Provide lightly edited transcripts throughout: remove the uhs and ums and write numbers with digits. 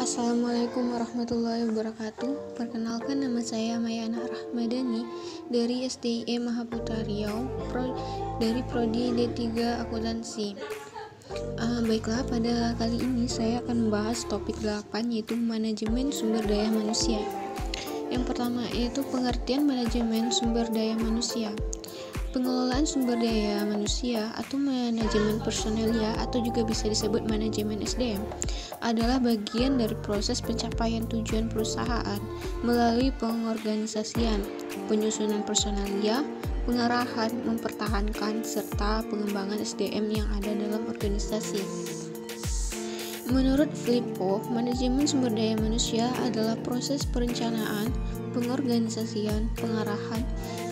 Assalamualaikum warahmatullahi wabarakatuh. Perkenalkan, nama saya Mayana Rahmadani dari SDIE Mahaputra Riau, dari Prodi D3 Akuntansi. Baiklah, pada kali ini saya akan membahas topik 8, yaitu manajemen sumber daya manusia. Yang pertama yaitu pengertian manajemen sumber daya manusia. Pengelolaan sumber daya manusia atau manajemen personalia atau juga bisa disebut manajemen SDM adalah bagian dari proses pencapaian tujuan perusahaan melalui pengorganisasian, penyusunan personalia, pengarahan, mempertahankan, serta pengembangan SDM yang ada dalam organisasi. Menurut Filippo, manajemen sumber daya manusia adalah proses perencanaan, pengorganisasian, pengarahan,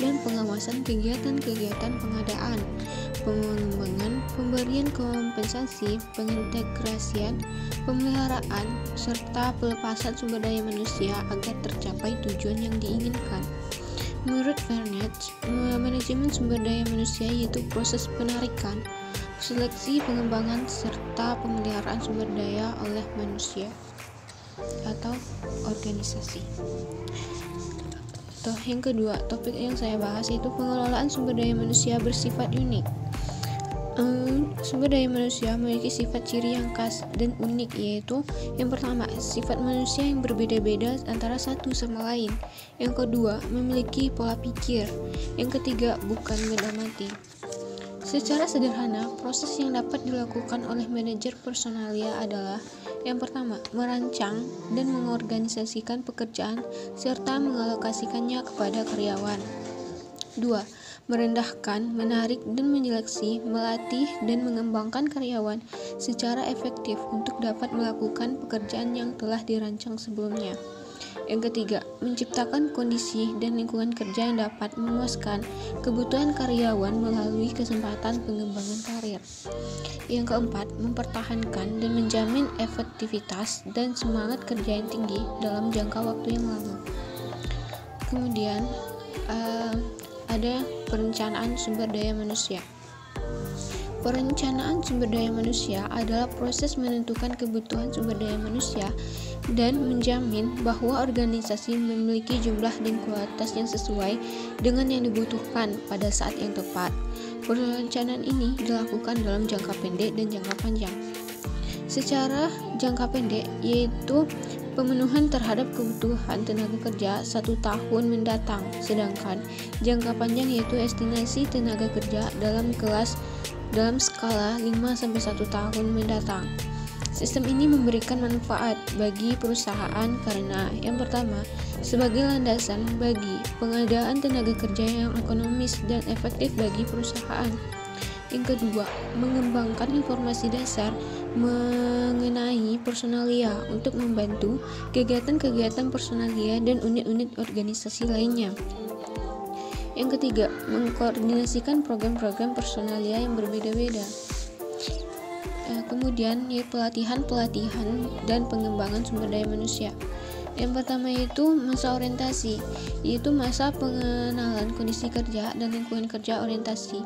dan pengawasan kegiatan-kegiatan pengadaan, pengembangan, pemberian kompensasi, pengintegrasian, pemeliharaan, serta pelepasan sumber daya manusia agar tercapai tujuan yang diinginkan. Menurut Vernet, manajemen sumber daya manusia yaitu proses penarikan, seleksi, pengembangan, serta pemeliharaan sumber daya oleh manusia atau organisasi. Yang kedua, topik yang saya bahas yaitu pengelolaan sumber daya manusia bersifat unik. Sumber daya manusia memiliki sifat ciri yang khas dan unik, yaitu yang pertama, sifat manusia yang berbeda-beda antara satu sama lain. Yang kedua, memiliki pola pikir. Yang ketiga, bukan benda mati. Secara sederhana, proses yang dapat dilakukan oleh manajer personalia adalah yang pertama, merancang dan mengorganisasikan pekerjaan serta mengalokasikannya kepada karyawan. 2. Merendahkan, menarik dan menyeleksi, melatih dan mengembangkan karyawan secara efektif untuk dapat melakukan pekerjaan yang telah dirancang sebelumnya. Yang ketiga, menciptakan kondisi dan lingkungan kerja yang dapat memuaskan kebutuhan karyawan melalui kesempatan pengembangan karir. Yang keempat, mempertahankan dan menjamin efektivitas dan semangat kerja yang tinggi dalam jangka waktu yang lama. Kemudian, ada perencanaan sumber daya manusia. Perencanaan sumber daya manusia adalah proses menentukan kebutuhan sumber daya manusia dan menjamin bahwa organisasi memiliki jumlah dan kualitas yang sesuai dengan yang dibutuhkan pada saat yang tepat. Perencanaan ini dilakukan dalam jangka pendek dan jangka panjang. Secara jangka pendek yaitu pemenuhan terhadap kebutuhan tenaga kerja 1 tahun mendatang, sedangkan jangka panjang yaitu estimasi tenaga kerja dalam skala 5-1 tahun mendatang. Sistem ini memberikan manfaat bagi perusahaan karena yang pertama, sebagai landasan bagi pengadaan tenaga kerja yang ekonomis dan efektif bagi perusahaan. Yang kedua, mengembangkan informasi dasar mengenai personalia untuk membantu kegiatan-kegiatan personalia dan unit-unit organisasi lainnya. Yang ketiga, mengkoordinasikan program-program personalia yang berbeda-beda. Kemudian, pelatihan dan pengembangan sumber daya manusia. Yang pertama yaitu masa orientasi, yaitu masa pengenalan kondisi kerja dan lingkungan kerja orientasi.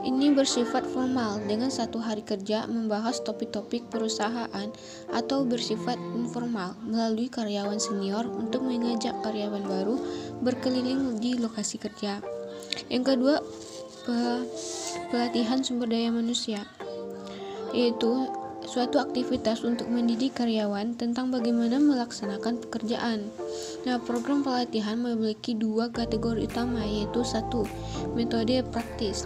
Ini bersifat formal dengan 1 hari kerja membahas topik-topik perusahaan atau bersifat informal melalui karyawan senior untuk mengajak karyawan baru berkeliling di lokasi kerja. Yang kedua, pelatihan sumber daya manusia, yaitu suatu aktivitas untuk mendidik karyawan tentang bagaimana melaksanakan pekerjaan. Program pelatihan memiliki 2 kategori utama, yaitu 1. Metode praktis.